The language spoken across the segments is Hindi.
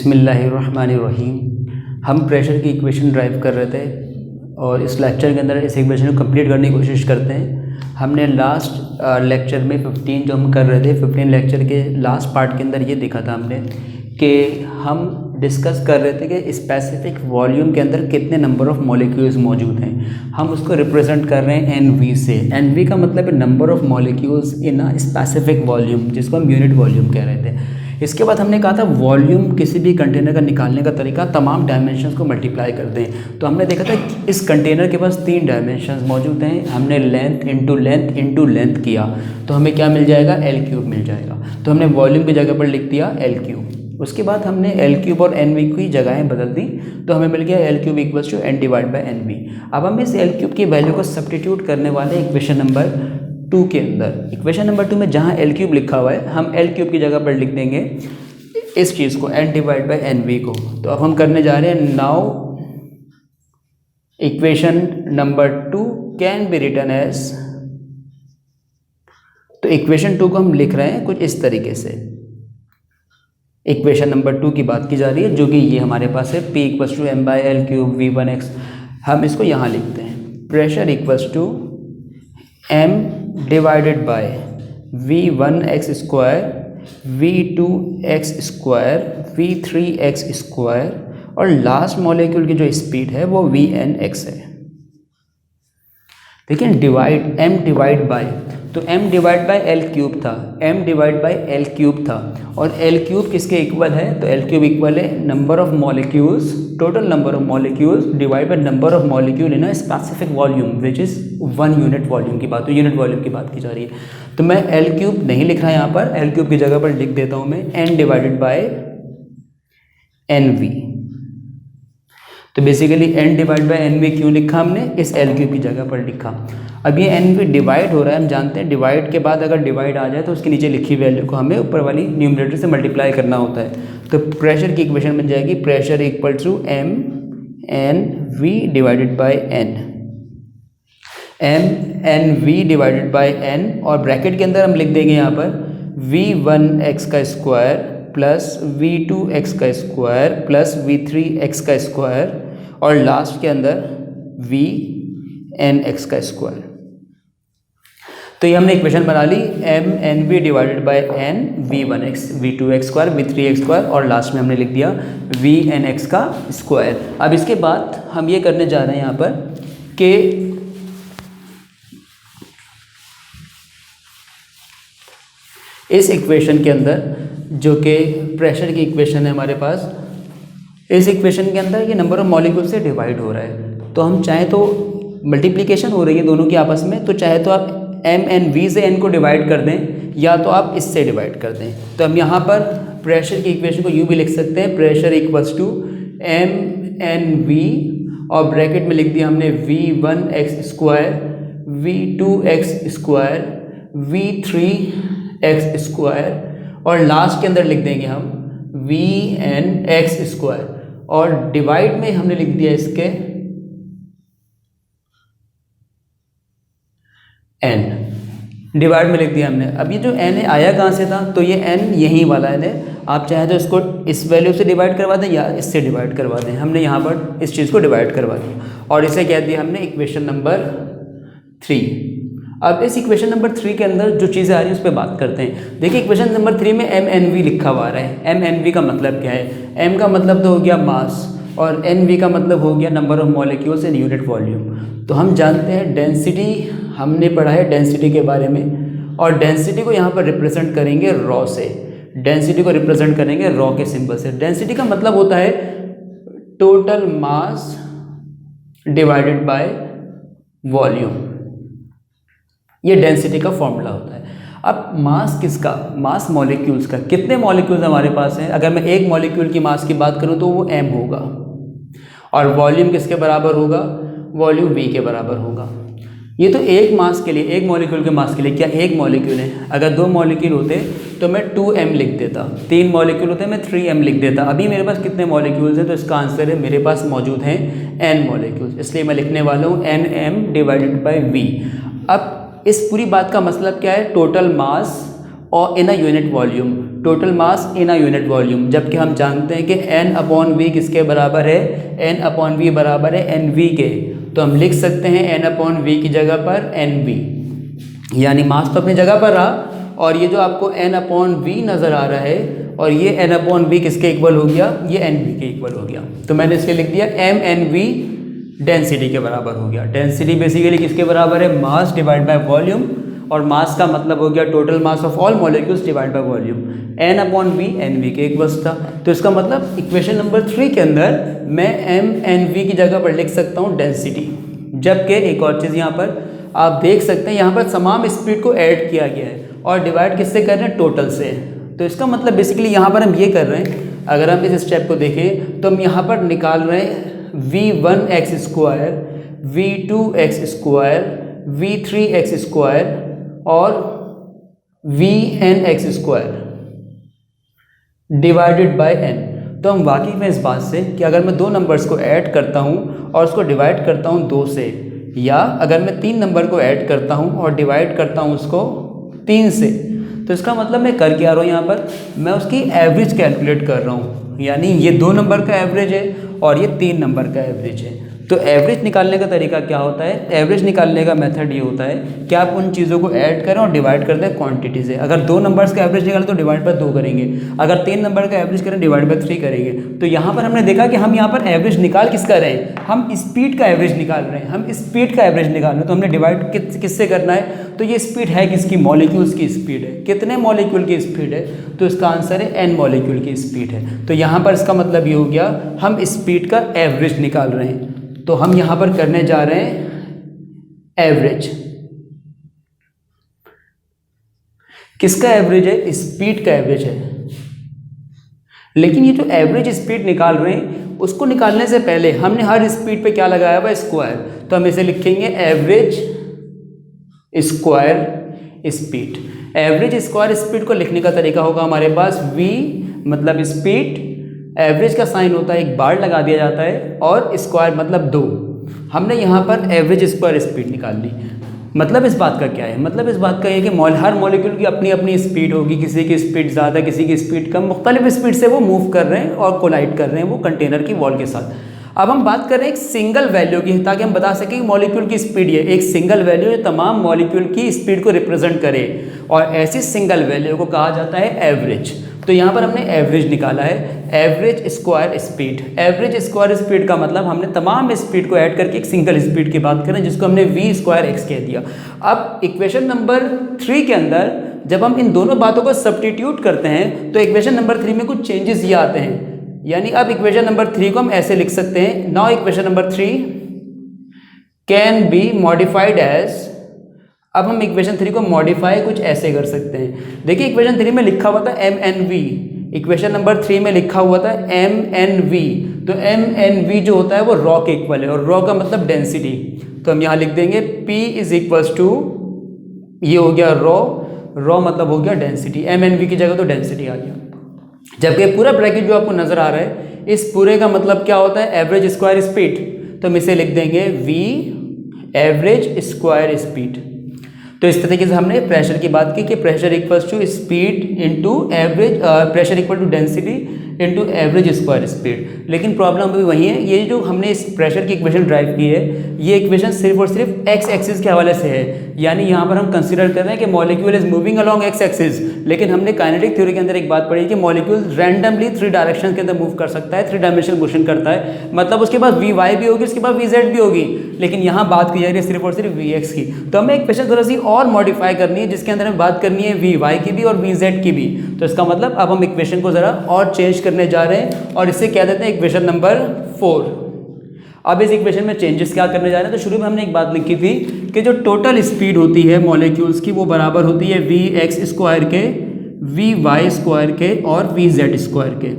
बिस्मिल्लाहिर्रहमानिर्रहीम। हम प्रेशर की इक्वेशन ड्राइव कर रहे थे और इस लेक्चर के अंदर इस इक्वेशन को कंप्लीट करने की कोशिश करते हैं। हमने लास्ट लेक्चर में 15 जो हम कर रहे थे 15 लेक्चर के लास्ट पार्ट के अंदर ये देखा था हमने कि हम डिस्कस कर रहे थे कि स्पेसिफिक वॉल्यूम के अंदर कितने नंबर ऑफ़ मॉलिक्यूल्स मौजूद हैं। हम उसको रिप्रेजेंट कर रहे हैं NV से। NV का मतलब है number of molecules in a specific volume, जिसको हम यूनिट वॉल्यूम कह रहे थे। इसके बाद हमने कहा था वॉल्यूम किसी भी कंटेनर का निकालने का तरीका तमाम डायमेंशंस को मल्टीप्लाई कर दें। तो हमने देखा था कि इस कंटेनर के पास 3 डायमेंशंस मौजूद हैं। हमने लेंथ इंटू लेंथ किया तो हमें क्या मिल जाएगा, L³ मिल जाएगा। तो हमने वॉल्यूम की जगह पर लिख दिया L³। उसके बाद हमने L³ और NV की जगहें बदल दी तो हमें मिल गया L³ = N/NV। अब हम इस L³ की वैल्यू को सब्स्टिट्यूट करने वाले इक्वेशन नंबर 2 के अंदर। इक्वेशन नंबर 2 में जहाँ L³ लिखा हुआ है हम L³ की जगह पर लिख देंगे इस चीज़ को N/NV को। तो अब हम करने जा रहे हैं now equation number 2 can be written as. तो इक्वेशन 2 को हम लिख रहे हैं कुछ इस तरीके से। इक्वेशन नंबर 2 की बात की जा रही है जो कि ये हमारे पास है P = m/L³ V1x। हम इसको यहाँ लिखते हैं pressure = m divided by V1x² V2x² V3x² और लास्ट मॉलिक्यूल की जो स्पीड है वो Vnx है। देखिए डिवाइड m डिवाइड बाय, तो m डिवाइड बाय L³ था, m डिवाइड बाय L³ था और L³ किसके इक्वल है, तो L³ इक्वल है number of molecules, total number of molecules divide by number of molecule in a specific volume which is 1 unit volume की बात, तो यूनिट वॉल्यूम की बात की जा रही है। तो मैं L³ नहीं लिख रहा यहाँ पर, L³ की जगह पर लिख देता हूँ मैं n डिवाइडेड बाय NV। तो basically n divide by NV क्यों लिखा हमने, इस L³ की जगह पर लिखा। अब ये NV डिवाइड हो रहा है, हम जानते हैं डिवाइड के बाद अगर डिवाइड आ जाए तो उसके नीचे लिखी वैल्यू को हमें ऊपर वाली न्यूमरेटर से मल्टीप्लाई करना होता है। तो प्रेशर की इक्वेशन बन जाएगी pressure = MNV divided by N। MNV divided by N और ब्रैकेट के अंदर हम लिख देंगे यहाँ पर V1x² plus V2x² plus V3x² और लास्ट के अंदर Vnx²। तो ये हमने इक्वेशन बना ली MNV divided by N V1x V2x² V3x² और लास्ट में हमने लिख दिया Vnx²। अब इसके बाद हम ये करने जा रहे हैं यहाँ पर कि इस इक्वेशन के अंदर जो कि प्रेशर की इक्वेशन है हमारे पास, इस इक्वेशन के अंदर ये नंबर ऑफ मॉलिक्यूल से डिवाइड हो रहा है। तो हम चाहे तो मल्टीप्लिकेशन हो रही है दोनों की आपस में, तो चाहे तो आप MNV से N को डिवाइड कर दें या तो आप इससे डिवाइड कर दें। तो हम यहाँ पर प्रेशर की इक्वेशन को यूँ भी लिख सकते हैं प्रेशर = MNV और ब्रैकेट में लिख दिया हमने V1x² V2x² V3x² और लास्ट के अंदर लिख देंगे हम Vnx² और डिवाइड में हमने लिख दिया इसके n, डिवाइड में लिख दिया हमने। अब ये जो n है आया कहाँ से था, तो ये n यही वाला n है। आप चाहे तो इसको इस वैल्यू से डिवाइड करवा दें या इससे डिवाइड करवा दें। हमने यहाँ पर इस चीज़ को डिवाइड करवा दिया और इसे कह दिया हमने इक्वेशन नंबर 3। अब इस इक्वेशन नंबर 3 के अंदर जो चीज़ें आ रही हैं उस पर बात करते हैं। देखिए इक्वेशन नंबर 3 में MNV लिखा हुआ है। MNV का मतलब क्या है, M का मतलब तो हो गया मास और NV का मतलब हो गया number of molecules in unit volume. तो हम जानते हैं डेंसिटी, हमने पढ़ा है डेंसिटी के बारे में और डेंसिटी को यहाँ पर रिप्रेजेंट करेंगे रॉ से। डेंसिटी को रिप्रेजेंट करेंगे रॉ के सिंबल से। डेंसिटी का मतलब होता है total mass divided by volume, ये डेंसिटी का फॉर्मूला होता है। अब मास किसका, मास मॉलिक्यूल्स का। कितने मॉलिक्यूल्स हमारे पास हैं, अगर मैं एक मॉलिक्यूल की मास की बात करूं तो वो m होगा और वॉल्यूम किसके बराबर होगा, वॉल्यूम v के बराबर होगा। ये तो एक मास के लिए, एक मॉलिक्यूल के मास के लिए। क्या एक मॉलिक्यूल है, अगर 2 मॉलिक्यूल होते तो मैं 2m लिख देता, 3 मॉलिक्यूल होते मैं 3m लिख देता। अभी मेरे पास कितने मॉलिक्यूल्स हैं, तो इसका आंसर है मेरे पास मौजूद हैं n मॉलिक्यूल्स, इसलिए मैं लिखने वाला हूँ nm डिवाइडेड बाय v। अब इस पूरी बात का मतलब क्या है, टोटल मास और in a unit volume, total mass in a unit volume, जबकि हम जानते हैं कि n/v किसके बराबर है, n/v बराबर है nv के। तो हम लिख सकते हैं n/v की जगह पर nv, यानी मास तो अपनी जगह पर रहा और ये जो आपको n/v नज़र आ रहा है और ये n/v किसके इक्वल हो गया, ये nv के इक्वल हो गया। तो मैंने इसके लिख दिया mnv डेंसिटी के बराबर हो गया। डेंसिटी बेसिकली किसके बराबर है, मास डिवाइड बाय वॉल्यूम, और मास का मतलब हो गया total mass of all molecules divide by volume. n/v nv के इक्वल्स था। तो इसका मतलब इक्वेशन नंबर 3 के अंदर मैं mnv की जगह पर लिख सकता हूँ डेंसिटी। जबकि एक और चीज़ यहाँ पर आप देख सकते हैं, यहाँ पर तमाम स्पीड को ऐड किया गया है और डिवाइड किससे कर रहे हैं, टोटल से। तो इसका मतलब बेसिकली यहाँ पर हम ये कर रहे हैं, अगर हम इस स्टेप को देखें तो हम यहाँ पर निकाल रहे हैं v1x², v2x², v3x² और vnx² डिवाइडेड बाय n। तो हम वाकई में इस बात से कि अगर मैं दो नंबर्स को ऐड करता हूँ और उसको डिवाइड करता हूँ 2 से, या अगर मैं 3 नंबर को ऐड करता हूँ और डिवाइड करता हूँ उसको 3 से, तो इसका मतलब मैं कर क्या रहा हूँ, यहाँ पर मैं उसकी एवरेज कैलकुलेट कर रहा हूँ। यानी ये 2 नंबर का एवरेज है और ये 3 नंबर का एवरेज है। तो एवरेज निकालने का तरीका क्या होता है, एवरेज निकालने का मेथड ये होता है कि आप उन चीज़ों को ऐड करें और डिवाइड कर दें क्वांटिटी से। अगर 2 नंबर्स का एवरेज निकालें तो डिवाइड बाय 2 करेंगे, अगर 3 नंबर का एवरेज करें डिवाइड बाय 3 करेंगे। तो यहाँ पर हमने देखा कि हम यहाँ पर एवरेज निकाल किसका रहे हैं, हम स्पीड का एवरेज निकाल रहे हैं, हम स्पीड का एवरेज निकाल रहे हैं। तो हमने डिवाइड किससे करना है, तो ये स्पीड है किसकी, मॉलिक्यूल्स की स्पीड है। कितने मॉलिक्यूल की स्पीड है, तो इसका आंसर है n मॉलिक्यूल की स्पीड है। तो यहाँ पर इसका मतलब ये हो गया हम स्पीड का एवरेज निकाल रहे हैं। तो हम यहाँ पर करने जा रहे हैं एवरेज। किसका एवरेज है, स्पीड का एवरेज है। लेकिन ये जो एवरेज स्पीड निकाल रहे हैं उसको निकालने से पहले हमने हर स्पीड पे क्या लगाया हुआ, स्क्वायर। तो हम इसे लिखेंगे average square speed. Average square speed को लिखने का तरीका होगा हमारे पास v मतलब स्पीड, एवरेज का साइन होता है, एक बार लगा दिया जाता है, और स्क्वायर मतलब 2। हमने यहाँ पर एवरेज स्क्वायर स्पीड निकाल ली। मतलब इस बात का क्या है, मतलब इस बात का ये कि हर मॉलिक्यूल की अपनी अपनी स्पीड होगी, किसी की स्पीड ज़्यादा, किसी की स्पीड कम, मुख्तलिफ स्पीड से वो मूव कर रहे हैं और कोलाइड कर रहे हैं वो कंटेनर की वॉल के साथ। अब हम बात कर रहे हैं एक सिंगल वैल्यू की, ताकि हम बता सकें कि मॉलिक्यूल की स्पीड ये एक सिंगल वैल्यू जो तमाम मॉलिक्यूल की स्पीड को रिप्रेजेंट करे, और ऐसी सिंगल वैल्यू को कहा जाता है एवरेज। तो यहाँ पर हमने एवरेज निकाला है, average square speed. Average square speed का मतलब हमने तमाम स्पीड को ऐड करके एक सिंगल स्पीड की बात करें, जिसको हमने v²x कह दिया। अब इक्वेशन नंबर 3 के अंदर जब हम इन दोनों बातों को सब्स्टिट्यूट करते हैं तो इक्वेशन नंबर 3 में कुछ चेंजेस ये आते हैं। यानी अब इक्वेशन नंबर 3 को हम ऐसे लिख सकते हैं, now equation number 3 can be modified as. अब हम इक्वेशन 3 को मॉडिफाई कुछ ऐसे कर सकते हैं। देखिए इक्वेशन 3 में लिखा हुआ था mnv, इक्वेशन नंबर 3 में लिखा हुआ था mnv। तो mnv जो होता है वो रॉ के इक्वल है, और रॉ का मतलब डेंसिटी। तो हम यहाँ लिख देंगे p इज इक्वल्स टू, ये हो गया रॉ मतलब हो गया डेंसिटी, mnv की जगह तो डेंसिटी आ गया। जबकि पूरा ब्रैकेट जो आपको नजर आ रहा है, इस पूरे का मतलब क्या होता है, एवरेज स्क्वायर स्पीड। तो हम इसे लिख देंगे v एवरेज स्क्वायर स्पीड। तो इस तरीके से हमने प्रेशर की बात की कि pressure equals to speed into average, pressure equal to density into average square speed. लेकिन प्रॉब्लम अभी वही है, ये जो हमने इस प्रेशर की इक्वेशन ड्राइव की है, ये इक्वेशन सिर्फ और सिर्फ एक्स एक्सिस के हवाले से है। यानी यहाँ पर हम कंसीडर कर रहे हैं कि molecule is moving along x axis. लेकिन हमने काइनेटिक थ्योरी के अंदर एक बात पढ़ी कि मॉलिक्यूल रैंडमली 3 डायरेक्शन के अंदर मूव कर सकता है, 3 डायमेंशनल मोशन करता है। मतलब उसके पास वी वाई भी होगी, उसके पास वी जेड भी होगी। लेकिन यहाँ बात की जा रही है सिर्फ और सिर्फ वी एक्स की। तो हमें इक्वेशन थोड़ा सी और मॉडिफाई करनी है, जिसके अंदर हमें बात करनी है वी वाई की भी और वी जेड की भी। तो इसका मतलब अब हम इक्वेशन को ज़रा और चेंज करने जा रहे हैं और इसे कह देते हैं इक्वेशन नंबर 4। अब इस इक्वेशन में चेंजेस क्या करने जा रहे हैं, तो शुरू में हमने एक बात लिखी थी कि जो टोटल स्पीड होती है मॉलिक्यूल्स की वो बराबर होती है वी एक्स स्क्वायर के, वी वाई स्क्वायर के और वी जेड स्क्वायर के।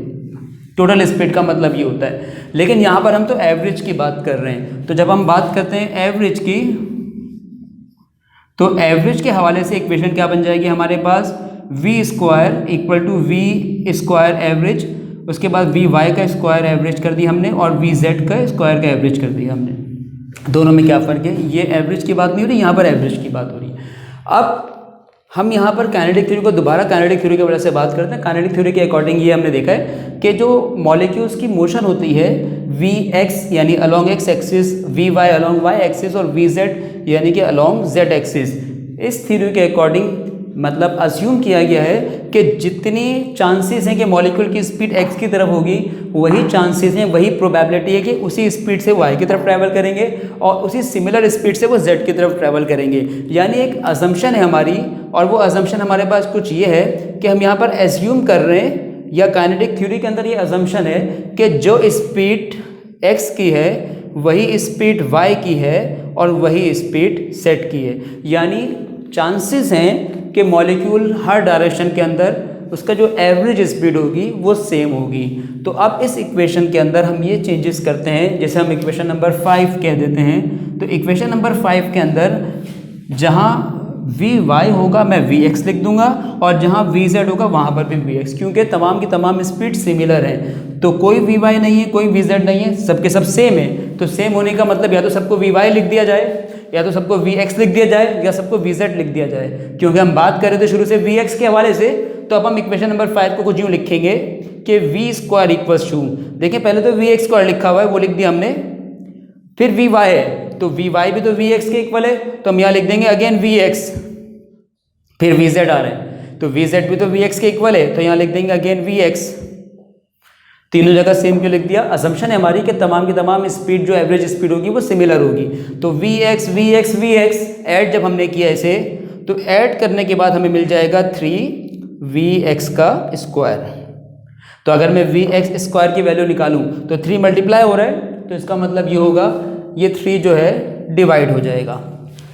टोटल स्पीड का मतलब ये होता है। लेकिन यहाँ पर हम तो एवरेज की बात कर रहे हैं। तो जब हम बात करते हैं एवरेज की, तो एवरेज के हवाले से इक्वेशन क्या बन जाएगी हमारे पास, V square equal to V square average, उसके बाद वी वाई का स्क्वायर एवरेज कर दिया हमने और वी जेड का स्क्वायर का एवरेज कर दिया हमने। दोनों में क्या फ़र्क है, ये एवरेज की बात नहीं हो रही, यहाँ पर एवरेज की बात हो रही है। अब हम यहाँ पर काइनेटिक थ्योरी को दोबारा काइनेटिक थ्योरी की वजह से बात करते हैं। काइनेटिक थ्योरी के अकॉर्डिंग ये हमने देखा है कि जो मॉलिक्यूल्स की मोशन होती है वी एक्स यानी along X axis, V Y along Y axis और वी जेड यानी कि अलॉन्ग जेड एक्सिस, इस थ्योरी के अकॉर्डिंग मतलब अज्यूम किया गया है कि जितनी चांसेस हैं कि मॉलिक्यूल की स्पीड एक्स की तरफ होगी, वही चांसेस हैं, वही प्रोबेबिलिटी है कि उसी स्पीड से वाई की तरफ ट्रैवल करेंगे और उसी सिमिलर स्पीड से वो जेड की तरफ ट्रैवल करेंगे। यानी एक अजम्पशन है हमारी, और वो अजम्पशन हमारे पास कुछ ये है कि हम यहाँ पर एज्यूम कर रहे हैं, या काइनेटिक थ्योरी के अंदर ये अजम्पशन है कि जो स्पीड एक्स की है वही स्पीड वाई की है और वही स्पीड जेड की है। यानी चांसेस हैं कि मॉलिक्यूल हर डायरेक्शन के अंदर उसका जो एवरेज स्पीड होगी वो सेम होगी। तो अब इस इक्वेशन के अंदर हम ये चेंजेस करते हैं, जैसे हम इक्वेशन नंबर 5 कह देते हैं। तो इक्वेशन नंबर 5 के अंदर जहाँ वी वाई होगा मैं वी एक्स लिख दूंगा, और जहाँ वी जेड होगा वहाँ पर भी वी एक्स, क्योंकि तमाम की तमाम स्पीड सिमिलर हैं। तो कोई वी वाई नहीं है, कोई वी जेड नहीं है, सबके सब सेम है। तो सेम होने का मतलब या तो सबको वी वाई लिख दिया जाए, या तो सबको वी एक्स लिख दिया जाए, या सबको वी जेड लिख दिया जाए। क्योंकि हम बात कर रहे थे शुरू से वी एक्स के हवाले से, तो अब हम इक्वेशन नंबर 5 को कुछ यूँ लिखेंगे कि वी स्क्वायर इक्वल्स टू, देखिए पहले तो वी एक्स स्क्वायर लिखा हुआ है वो लिख दिया हमने, फिर वी वाई है तो वी वाई भी तो वी एक्स के इक्वल है, तो हम यहाँ लिख देंगे अगेन वी एक्स, फिर वी जेड आ रहे हैं तो वी जेड भी तो वी एक्स के इक्वल है, तो यहाँ लिख देंगे अगेन वी एक्स। तीनों जगह सेम क्यों लिख दिया? असम्पशन है हमारी कि तमाम की तमाम स्पीड जो एवरेज स्पीड होगी वो सिमिलर होगी। तो V X V X V X add जब हमने किया इसे, तो ऐड करने के बाद हमें मिल जाएगा 3 वी एक्स का स्क्वायर। तो अगर मैं वी एक्स स्क्वायर की वैल्यू निकालूं तो 3 मल्टीप्लाई हो रहा है, तो इसका मतलब ये होगा ये 3 जो है डिवाइड हो जाएगा।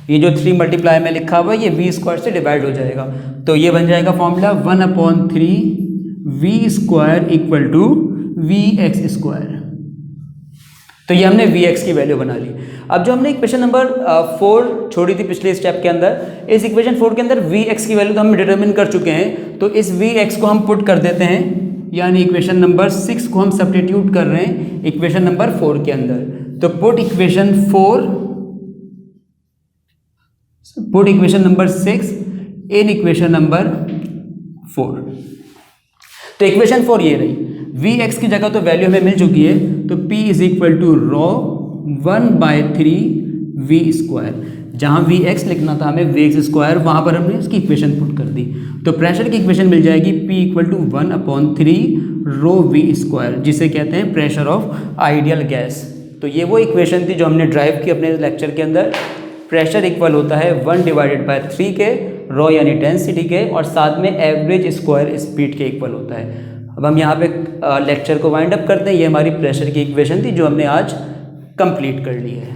ये जो 3 मल्टीप्लाई में लिखा हुआ है ये वी स्क्वायर से डिवाइड हो जाएगा। तो ये बन जाएगा formula 1/3 V square equal to V X square. तो ये हमने वी एक्स की वैल्यू बना ली। अब जो हमने इक्वेशन नंबर 4 छोड़ी थी पिछले स्टेप के अंदर, इस इक्वेशन 4 के अंदर वी एक्स की वैल्यू तो हम डिटरमिन कर चुके हैं। तो इस वी एक्स को हम पुट कर देते हैं, यानी इक्वेशन नंबर 6 को हम सब्स्टिट्यूट कर रहे हैं इक्वेशन नंबर 4 के अंदर। तो put equation number 6 in equation number 4। तो इक्वेशन 4 ये रही, वी एक्स की जगह तो वैल्यू हमें मिल चुकी है, तो P is equal to rho 1/3 V square. जहाँ वी एक्स लिखना था हमें वी एक्स स्क्वायर, वहाँ पर हमने उसकी इक्वेशन पुट कर दी। तो प्रेशर की इक्वेशन मिल जाएगी P equal to 1/3 rho V square, जिसे कहते हैं प्रेशर ऑफ आइडियल गैस। तो ये वो इक्वेशन थी जो हमने ड्राइव की अपने लेक्चर के अंदर। प्रेशर इक्वल होता है 1/3 के, रो यानी डेंसिटी के, और साथ में एवरेज स्क्वायर स्पीड के इक्वल होता है। अब हम यहाँ पे लेक्चर को वाइंड अप करते हैं। ये हमारी प्रेशर की इक्वेशन थी जो हमने आज कंप्लीट कर ली है।